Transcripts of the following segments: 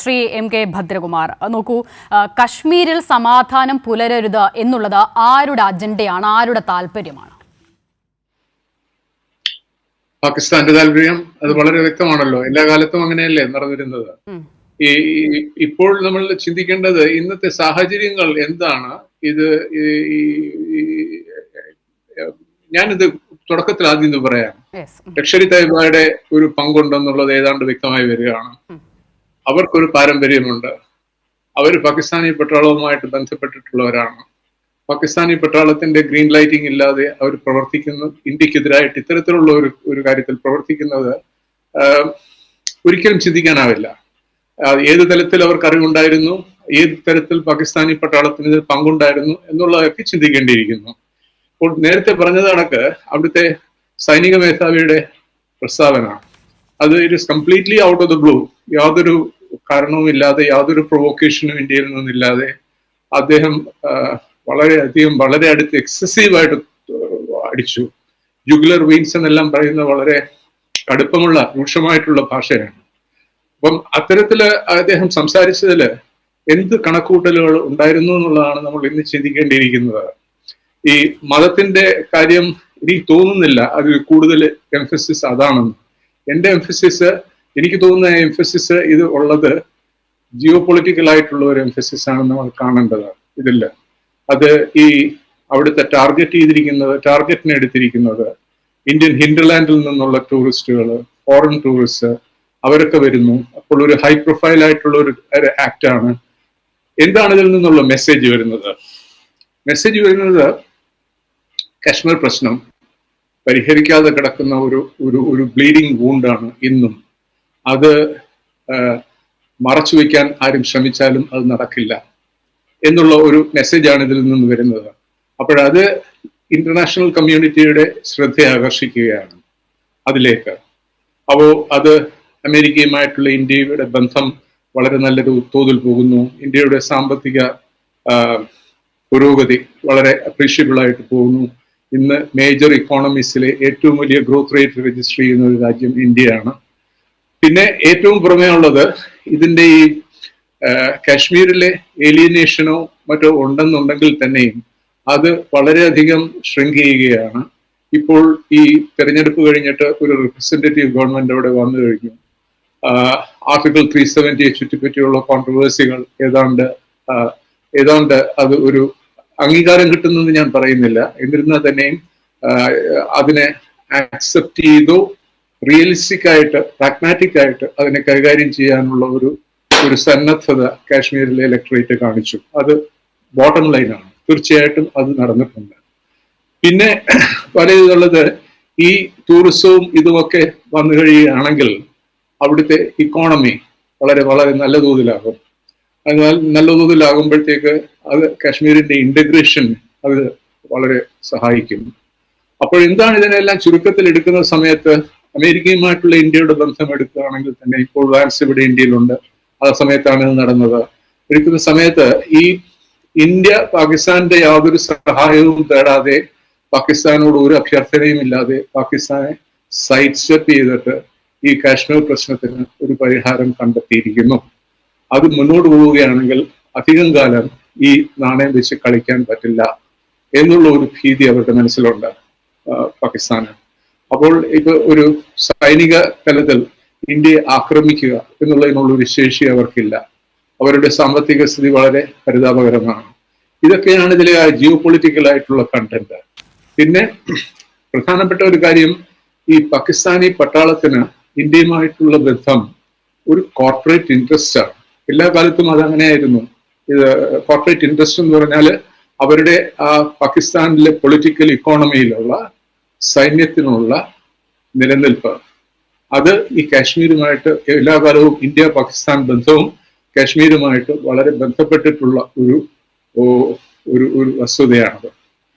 Shri M K Bhadrakumar, നോക്കൂ, കശ്മീരിൽ സമാധാനം പുലരരുത് എന്നുള്ളത് ആരുടെ അജണ്ടയാണ്, ആരുടെ താല്പര്യമാണ്? പാകിസ്ഥാന്റെ താല്പര്യം അത് വളരെ വ്യക്തമാണല്ലോ. എല്ലാ കാലത്തും അങ്ങനെയല്ലേ നടന്നിരുന്നത്. ഇപ്പോൾ നമ്മൾ ചിന്തിക്കേണ്ടത് ഇന്നത്തെ സാഹചര്യങ്ങൾ എന്താണ്. ഞാനിത് തുടക്കത്തിൽ ആദ്യം ഇത് പറയാം. ലഷ്കർ-ഇ തയ്യബയുടെ ഒരു പങ്കുണ്ടെന്നുള്ളത് ഏതാണ്ട് വ്യക്തമായി വരികയാണ്. അവർക്കൊരു പാരമ്പര്യമുണ്ട്. അവർ പാകിസ്ഥാനി പട്ടാളവുമായിട്ട് ബന്ധപ്പെട്ടിട്ടുള്ളവരാണ്. പാകിസ്ഥാനി പട്ടാളത്തിന്റെ ഗ്രീൻ ലൈറ്റിംഗ് ഇല്ലാതെ അവർ പ്രവർത്തിക്കുന്നു. ഇന്ത്യക്കെതിരായിട്ട് ഇത്തരത്തിലുള്ള ഒരു കാര്യത്തിൽ പ്രവർത്തിക്കുന്നത് ഒരിക്കലും ചിന്തിക്കാനാവില്ല. ഏത് തലത്തിൽ അവർക്ക് അറിവുണ്ടായിരുന്നു, ഏത് തരത്തിൽ പാകിസ്ഥാനി പട്ടാളത്തിന് പങ്കുണ്ടായിരുന്നു എന്നുള്ളതൊക്കെ ചിന്തിക്കേണ്ടിയിരിക്കുന്നു. അപ്പോൾ നേരത്തെ പറഞ്ഞത് കണക്ക് അവിടുത്തെ സൈനിക മേധാവിയുടെ പ്രസ്താവന, അത് it is completely out of the blue. യാതൊരു കാരണവുമില്ലാതെ, യാതൊരു പ്രൊവോക്കേഷനും ഇന്ത്യയിൽ നിന്നില്ലാതെ അദ്ദേഹം വളരെ അടുത്ത് എക്സസീവായിട്ട് അടിച്ചു. ജുഗുലർ വെയിൻസ് എന്നെല്ലാം പറയുന്ന വളരെ കടുപ്പമുള്ള രൂക്ഷമായിട്ടുള്ള ഭാഷയാണ്. അപ്പം അത്തരത്തില് അദ്ദേഹം സംസാരിച്ചതില് എന്ത് കണക്കൂട്ടലുകൾ ഉണ്ടായിരുന്നു എന്നുള്ളതാണ് നമ്മൾ ഇന്ന് ചിന്തിക്കേണ്ടിയിരിക്കുന്നത്. ഈ മതത്തിന്റെ കാര്യം എനിക്ക് തോന്നുന്നില്ല അതിൽ കൂടുതൽ എംഫസിസ് അതാണെന്ന്. എന്റെ എനിക്ക് തോന്നുന്ന എംഫസിസ് ഇത് ഉള്ളത് ജിയോ പൊളിറ്റിക്കൽ ആയിട്ടുള്ള ഒരു എംഫസിസ് ആണ് നമ്മൾ കാണേണ്ടത് ഇതില്ല. അത് ഈ അവിടുത്തെ ടാർഗറ്റിനെ എടുത്തിരിക്കുന്നത് ഇന്ത്യൻ ഹിൻഡർലാൻഡിൽ നിന്നുള്ള ടൂറിസ്റ്റുകൾ, ഫോറിൻ ടൂറിസ്റ്റ്, അവരൊക്കെ വരുന്നു. അപ്പോൾ ഒരു ഹൈ പ്രൊഫൈൽ ആയിട്ടുള്ള ഒരു ആക്ട് ആണ്. എന്താണ് ഇതിൽ നിന്നുള്ള മെസ്സേജ് വരുന്നത്? കാശ്മീർ പ്രശ്നം പരിഹരിക്കാതെ കിടക്കുന്ന ഒരു ബ്ലീഡിംഗ് വൂണ്ടാണ് ഇന്നും. അത് മറച്ചു വയ്ക്കാൻ ആരും ശ്രമിച്ചാലും അത് നടക്കില്ല എന്നുള്ള ഒരു മെസ്സേജാണ് ഇതിൽ നിന്ന് വരുന്നത്. അപ്പോഴത് ഇന്റർനാഷണൽ കമ്മ്യൂണിറ്റിയുടെ ശ്രദ്ധ ആകർഷിക്കുകയാണ് അതിലേക്ക്. അപ്പോൾ അത് അമേരിക്കയുമായിട്ടുള്ള ഇന്ത്യയുടെ ബന്ധം വളരെ നല്ലൊരു തോതിൽ പോകുന്നു. ഇന്ത്യയുടെ സാമ്പത്തിക പുരോഗതി വളരെ അപ്രീഷ്യബിൾ ആയിട്ട് പോകുന്നു. ഇന്ന് മേജർ ഇക്കോണമീസിലെ ഏറ്റവും വലിയ ഗ്രോത്ത് റേറ്റ് രജിസ്റ്റർ ചെയ്യുന്ന ഒരു രാജ്യം ഇന്ത്യയാണ്. പിന്നെ ഏറ്റവും പുറമേ ഉള്ളത് ഇതിന്റെ ഈ കാശ്മീരിലെ ഏലിയനേഷനോ മറ്റോ ഉണ്ടെന്നുണ്ടെങ്കിൽ തന്നെയും അത് വളരെയധികം ഷ്രിങ്ക് ചെയ്യുകയാണ്. ഇപ്പോൾ ഈ തെരഞ്ഞെടുപ്പ് കഴിഞ്ഞിട്ട് ഒരു റിപ്രസെന്റേറ്റീവ് ഗവൺമെന്റ് അവിടെ വന്നു കഴിഞ്ഞു. ആർട്ടിക്കിൾ 370 ചുറ്റിപ്പറ്റിയുള്ള കോൺട്രവേഴ്സികൾ ഏതാണ്ട് അത് ഒരു അംഗീകാരം കിട്ടുന്നെന്ന് ഞാൻ പറയുന്നില്ല. എന്നിരുന്നാൽ തന്നെയും അതിനെ ആക്സെപ്റ്റ് ചെയ്തോ റിയലിസ്റ്റിക് ആയിട്ട്, പ്രാഗ്മാറ്റിക് ആയിട്ട് അതിനെ കൈകാര്യം ചെയ്യാനുള്ള ഒരു സന്നദ്ധത കാശ്മീരിലെ ഇലക്ടറേറ്റ് കാണിച്ചു. അത് ബോട്ടം ലൈനാണ്. തീർച്ചയായിട്ടും അത് നടന്നിട്ടുണ്ട്. പിന്നെ പറയുന്നത് ഈ ടൂറിസവും ഇതുമൊക്കെ വന്നു കഴിയുകയാണെങ്കിൽ അവിടുത്തെ ഇക്കോണമി വളരെ വളരെ നല്ല തോതിലാകും. അതിനാൽ നല്ല തോതിലാകുമ്പോഴത്തേക്ക് അത് കാശ്മീരിന്റെ ഇന്റഗ്രേഷൻ അത് വളരെ സഹായിക്കും. അപ്പോൾ എന്താണ് ഇതിനെല്ലാം ചുരുക്കത്തിൽ എടുക്കുന്ന സമയത്ത് അമേരിക്കയുമായിട്ടുള്ള ഇന്ത്യയുടെ ബന്ധം എടുക്കുകയാണെങ്കിൽ തന്നെ ഇപ്പോൾ വാൻസ് ഇവിടെ ഇന്ത്യയിലുണ്ട്. ആ സമയത്താണ് ഇത് നടന്നത്. എടുക്കുന്ന സമയത്ത് ഈ ഇന്ത്യ പാകിസ്ഥാന്റെ യാതൊരു സഹായവും തേടാതെ, പാകിസ്ഥാനോട് ഒരു അഭ്യർത്ഥനയും ഇല്ലാതെ പാകിസ്ഥാനെ സൈഡ് സ്റ്റെപ്പ് ചെയ്തിട്ട് ഈ കാശ്മീർ പ്രശ്നത്തിന് ഒരു പരിഹാരം കണ്ടെത്തിയിരിക്കുന്നു. അത് മുന്നോട്ട് പോവുകയാണെങ്കിൽ അധികം കാലം ഈ നാണയം വെച്ച് കളിക്കാൻ പറ്റില്ല എന്നുള്ള ഒരു ഭീതി അവരുടെ മനസ്സിലുണ്ട് പാകിസ്ഥാന്. അപ്പോൾ ഇപ്പൊ ഒരു സൈനിക തലത്തിൽ ഇന്ത്യയെ ആക്രമിക്കുക എന്നുള്ളതിനുള്ളൊരു ശേഷി അവർക്കില്ല. അവരുടെ സാമ്പത്തിക സ്ഥിതി വളരെ പരിതാപകരമാണ്. ഇതൊക്കെയാണ് ഇതിലെ ജിയോ പൊളിറ്റിക്കൽ ആയിട്ടുള്ള കണ്ടന്റ്. പിന്നെ പ്രധാനപ്പെട്ട ഒരു കാര്യം, ഈ പാകിസ്ഥാനി പട്ടാളത്തിന് ഇന്ത്യയുമായിട്ടുള്ള ബന്ധം ഒരു കോർപ്പറേറ്റ് ഇൻട്രസ്റ്റ് ആണ്. എല്ലാ കാലത്തും അതങ്ങനെയായിരുന്നു. ഇത് കോർപ്പറേറ്റ് ഇൻട്രസ്റ്റ് എന്ന് പറഞ്ഞാൽ അവരുടെ ആ പാകിസ്ഥാനിലെ പൊളിറ്റിക്കൽ ഇക്കോണമിയിലുള്ള സൈന്യത്തിനുള്ള നിലനിൽപ്പ്, അത് ഈ കാശ്മീരുമായിട്ട് എല്ലാ കാലവും ഇന്ത്യ പാകിസ്ഥാൻ ബന്ധവും കാശ്മീരുമായിട്ട് വളരെ ബന്ധപ്പെട്ടിട്ടുള്ള ഒരു വസ്തുതയാണത്.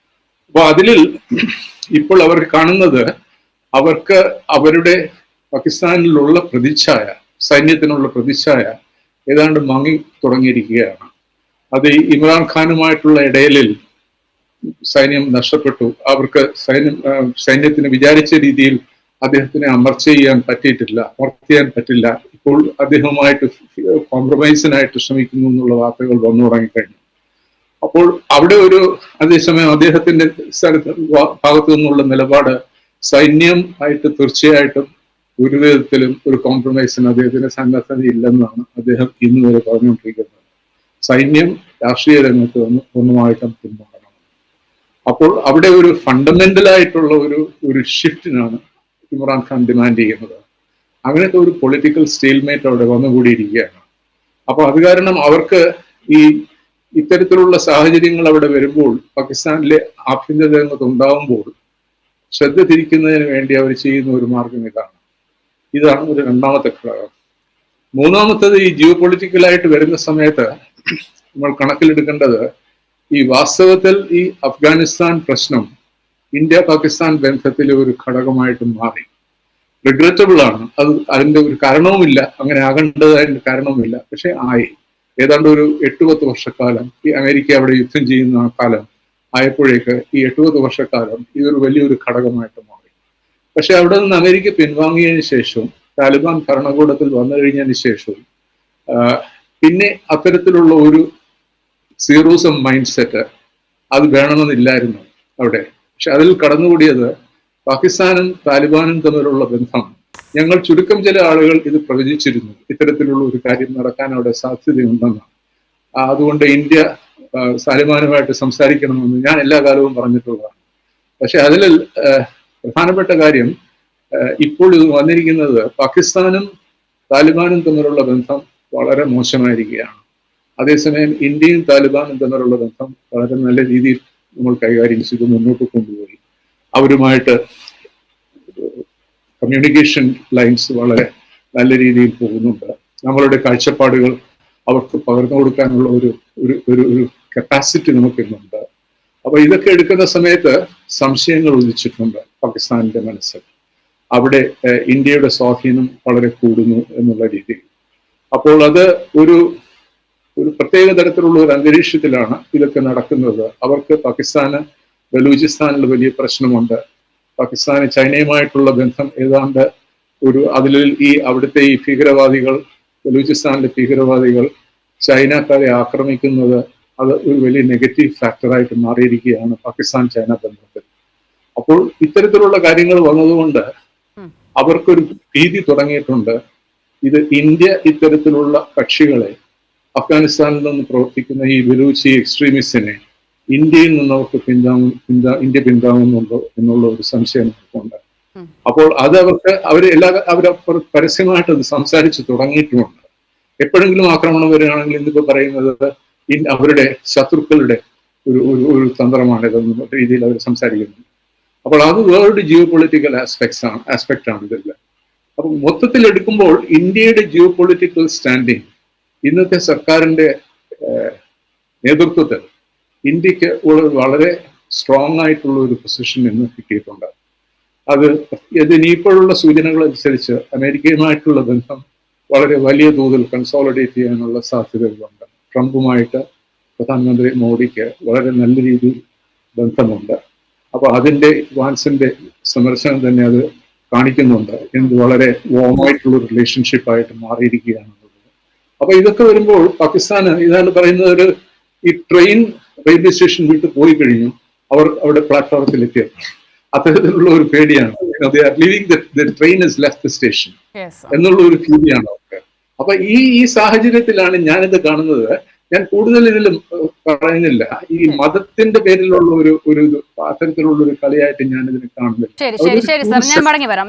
അപ്പൊ അതിൽ ഇപ്പോൾ അവർ കാണുന്നത്, അവർക്ക് അവരുടെ പാകിസ്ഥാനിലുള്ള പ്രതിച്ഛായ, സൈന്യത്തിനുള്ള പ്രതിച്ഛായ ഏതാണ്ട് മങ്ങി തുടങ്ങിയിരിക്കുകയാണ്. അത് ഇമ്രാൻഖാനുമായിട്ടുള്ള ഇടയിലിൽ സൈന്യം നഷ്ടപ്പെട്ടു. അവർക്ക് സൈന്യത്തിന് വിചാരിച്ച രീതിയിൽ അദ്ദേഹത്തിനെ അമർച്ച ചെയ്യാൻ പറ്റിയിട്ടില്ല, അമർത്തിയാൻ പറ്റില്ല. ഇപ്പോൾ ഇപ്പോൾ അദ്ദേഹവുമായിട്ട് കോംപ്രമൈസിനായിട്ട് ശ്രമിക്കുന്നു എന്നുള്ള വാർത്തകൾ വന്നു തുടങ്ങിക്കഴിഞ്ഞു. അപ്പോൾ അവിടെ ഒരു അതേസമയം അദ്ദേഹത്തിന്റെ ഭാഗത്തു നിന്നുള്ള നിലപാട് സൈന്യം ആയിട്ട് തീർച്ചയായിട്ടും ഒരു വിധത്തിലും ഒരു കോംപ്രമൈസിന് അദ്ദേഹത്തിന് സന്നദ്ധതയില്ലെന്നാണ് അദ്ദേഹം ഇന്ന് വരെ പറഞ്ഞുകൊണ്ടിരിക്കുന്നത്. സൈന്യം രാഷ്ട്രീയ രംഗത്ത് നിന്ന് പൂർണ്ണമായിട്ടും പിന്മാറണം. അപ്പോൾ അവിടെ ഒരു ഫണ്ടമെന്റൽ ആയിട്ടുള്ള ഒരു ഷിഫ്റ്റിനാണ് ഇമ്രാൻഖാൻ ഡിമാൻഡ് ചെയ്യുന്നത്. അങ്ങനത്തെ ഒരു പൊളിറ്റിക്കൽ സ്റ്റേൽമേറ്റ് അവിടെ വന്നുകൂടിയിരിക്കുകയാണ്. അപ്പൊ അത് കാരണം അവർക്ക് ഇത്തരത്തിലുള്ള സാഹചര്യങ്ങൾ അവിടെ വരുമ്പോൾ, പാകിസ്ഥാനിലെ ആഭ്യന്തര രംഗത്ത് ഉണ്ടാവുമ്പോൾ ശ്രദ്ധ തിരിക്കുന്നതിന് വേണ്ടി അവർ ചെയ്യുന്ന ഒരു മാർഗം ഇതാണ് ഒരു രണ്ടാമത്തെ ഘടകം. മൂന്നാമത്തത് ഈ ജിയോ പൊളിറ്റിക്കലായിട്ട് വരുന്ന സമയത്ത് നമ്മൾ കണക്കിലെടുക്കേണ്ടത് ഈ വാസ്തവത്തിൽ ഈ അഫ്ഗാനിസ്ഥാൻ പ്രശ്നം ഇന്ത്യ പാകിസ്ഥാൻ ബന്ധത്തിലെ ഒരു ഘടകമായിട്ട് മാറി. റിഗ്രറ്റബിൾ ആണ്, അതിന്റെ ഒരു കാരണവുമില്ല, അങ്ങനെ ആകേണ്ടതായിട്ട് കാരണവുമില്ല, പക്ഷെ ആയി. ഏതാണ്ട് ഒരു 8-10 വർഷക്കാലം ഈ അമേരിക്ക അവിടെ യുദ്ധം ചെയ്യുന്ന കാലം ആയപ്പോഴേക്ക് ഈ 8-10 വർഷക്കാലം ഇതൊരു വലിയൊരു ഘടകമായിട്ട് മാറി. പക്ഷെ അവിടെ നിന്ന് അമേരിക്ക പിൻവാങ്ങിയതിന് ശേഷവും താലിബാൻ ഭരണകൂടത്തിൽ വന്നു കഴിഞ്ഞതിന് ശേഷവും പിന്നെ അത്തരത്തിലുള്ള ഒരു സീറോസം മൈൻഡ് സെറ്റ് അത് വേണമെന്നില്ലായിരുന്നു അവിടെ. പക്ഷെ അതിൽ കടന്നുകൂടിയത് പാകിസ്ഥാനും താലിബാനും തമ്മിലുള്ള ബന്ധം. ഞങ്ങൾ ചുരുക്കം ചില ആളുകൾ ഇത് പ്രവചിച്ചിരുന്നു, ഇത്തരത്തിലുള്ള ഒരു കാര്യം നടക്കാൻ അവിടെ സാധ്യതയുണ്ടെന്ന്. അതുകൊണ്ട് ഇന്ത്യ താലിബാനുമായിട്ട് സംസാരിക്കണമെന്ന് ഞാൻ എല്ലാ കാലവും പറഞ്ഞിട്ടുള്ളതാണ്. പക്ഷെ അതിൽ പ്രധാനപ്പെട്ട കാര്യം ഇപ്പോൾ ഇത് വന്നിരിക്കുന്നത് പാകിസ്ഥാനും താലിബാനും തമ്മിലുള്ള ബന്ധം വളരെ മോശമായിരിക്കുകയാണ്. അതേസമയം ഇന്ത്യയും താലിബാനും തമ്മിലുള്ള ബന്ധം വളരെ നല്ല രീതിയിൽ നമ്മൾ കൈകാര്യം ചെയ്ത് മുന്നോട്ട് കൊണ്ടുപോയി. അവരുമായിട്ട് കമ്മ്യൂണിക്കേഷൻ ലൈൻസ് വളരെ നല്ല രീതിയിൽ പോകുന്നുണ്ട്. നമ്മളുടെ കാഴ്ചപ്പാടുകൾ അവർക്ക് പകർന്നു കൊടുക്കാനുള്ള ഒരു കപ്പാസിറ്റി നമുക്കിന്നുണ്ട്. അപ്പൊ ഇതൊക്കെ എടുക്കുന്ന സമയത്ത് സംശയങ്ങൾ ഉദിച്ചിട്ടുണ്ട് പാകിസ്ഥാനിന്റെ മനസ്സിൽ. അവിടെ ഇന്ത്യയുടെ സ്വാധീനം വളരെ കൂടുന്നു എന്നുള്ള രീതിയിൽ. അപ്പോൾ അത് ഒരു പ്രത്യേക തരത്തിലുള്ള ഒരു അന്തരീക്ഷത്തിലാണ് ഇതൊക്കെ നടക്കുന്നത്. അവർക്ക് പാകിസ്ഥാന് ബലൂചിസ്ഥാനിൽ വലിയ പ്രശ്നമുണ്ട്. പാകിസ്ഥാന് ചൈനയുമായിട്ടുള്ള ബന്ധം ഏതാണ്ട് അതിൽ അവിടുത്തെ ഈ ഭീകരവാദികൾ, ബലൂചിസ്ഥാനിലെ ഭീകരവാദികൾ ചൈനക്കാരെ ആക്രമിക്കുന്നത് അത് ഒരു വലിയ നെഗറ്റീവ് ഫാക്ടറായിട്ട് മാറിയിരിക്കുകയാണ് പാകിസ്ഥാൻ ചൈന ബന്ധത്തിൽ. അപ്പോൾ ഇത്തരത്തിലുള്ള കാര്യങ്ങൾ വന്നതുകൊണ്ട് അവർക്കൊരു ഭീതി തുടങ്ങിയിട്ടുണ്ട്. ഇത് ഇന്ത്യ ഇത്തരത്തിലുള്ള കക്ഷികളെ, അഫ്ഗാനിസ്ഥാനിൽ നിന്ന് പ്രവർത്തിക്കുന്ന ഈ ബലൂച്ചി എക്സ്ട്രീമിസ്റ്റിനെ ഇന്ത്യയിൽ നിന്ന് അവർക്ക് ഇന്ത്യ പിന്താങ്ങുന്നുണ്ടോ എന്നുള്ള ഒരു സംശയം നമുക്കുണ്ട്. അപ്പോൾ അത് അവർ പരസ്യമായിട്ട് അത് സംസാരിച്ച് തുടങ്ങിയിട്ടുമുണ്ട്. എപ്പോഴെങ്കിലും ആക്രമണം വരികയാണെങ്കിൽ ഇന്നിപ്പോ പറയുന്നത് അവരുടെ ശത്രുക്കളുടെ ഒരു തന്ത്രമാണിതെന്ന രീതിയിൽ അവർ സംസാരിക്കുന്നു. അപ്പോൾ അത് വേറൊരു ജിയോ പൊളിറ്റിക്കൽ ആസ്പെക്ട് ആണ് ഇതെല്ലാം. അപ്പൊ മൊത്തത്തിൽ എടുക്കുമ്പോൾ ഇന്ത്യയുടെ ജിയോ പൊളിറ്റിക്കൽ സ്റ്റാൻഡിങ് ഇന്നത്തെ സർക്കാരിന്റെ നേതൃത്വത്തിൽ ഇന്ത്യക്ക് വളരെ സ്ട്രോങ് ആയിട്ടുള്ള ഒരു പൊസിഷൻ ഇന്ന് കിട്ടിയിട്ടുണ്ട്. അത് ഇനിയിപ്പോഴുള്ള സൂചനകൾ അനുസരിച്ച് അമേരിക്കയുമായിട്ടുള്ള ബന്ധം വളരെ വലിയ തോതിൽ കൺസോളിഡേറ്റ് ചെയ്യാനുള്ള സാധ്യതകളുണ്ട്. ട്രംപുമായിട്ട് പ്രധാനമന്ത്രി മോഡിക്ക് വളരെ നല്ല രീതിയിൽ ബന്ധമുണ്ട്. അപ്പൊ അതിന്റെ വാൻസിന്റെ സന്ദർശനം തന്നെ അത് കാണിക്കുന്നുണ്ട്. എന്ത് വളരെ വോമായിട്ടുള്ള റിലേഷൻഷിപ്പായിട്ട് മാറിയിരിക്കുകയാണെന്നുള്ളത്. അപ്പൊ ഇതൊക്കെ വരുമ്പോൾ പാകിസ്ഥാന് ഇതാണ് പറയുന്നത്, ഈ ട്രെയിൻ റെയിൽവേ സ്റ്റേഷൻ വിട്ട് പോയി കഴിഞ്ഞു, അവർ അവിടെ പ്ലാറ്റ്ഫോമത്തിൽ എത്തിയത് അത്തരത്തിലുള്ള ഒരു പേടിയാണ്. Train is left the station എന്നുള്ള ഒരു ഭീതിയാണ് അവർക്ക്. അപ്പൊ ഈ സാഹചര്യത്തിലാണ് ഞാനിത് കാണുന്നത്. ഞാൻ കൂടുതൽ ഇതിലും പറയുന്നില്ല. ഈ മതത്തിന്റെ പേരിലുള്ള ഒരു അത്തരത്തിലുള്ള ഒരു കളിയായിട്ട് ഞാൻ ഇതിനെ കാണുന്നില്ല. ശരി ശരി ശരി സർ, ഞാൻ മടങ്ങി വരാം.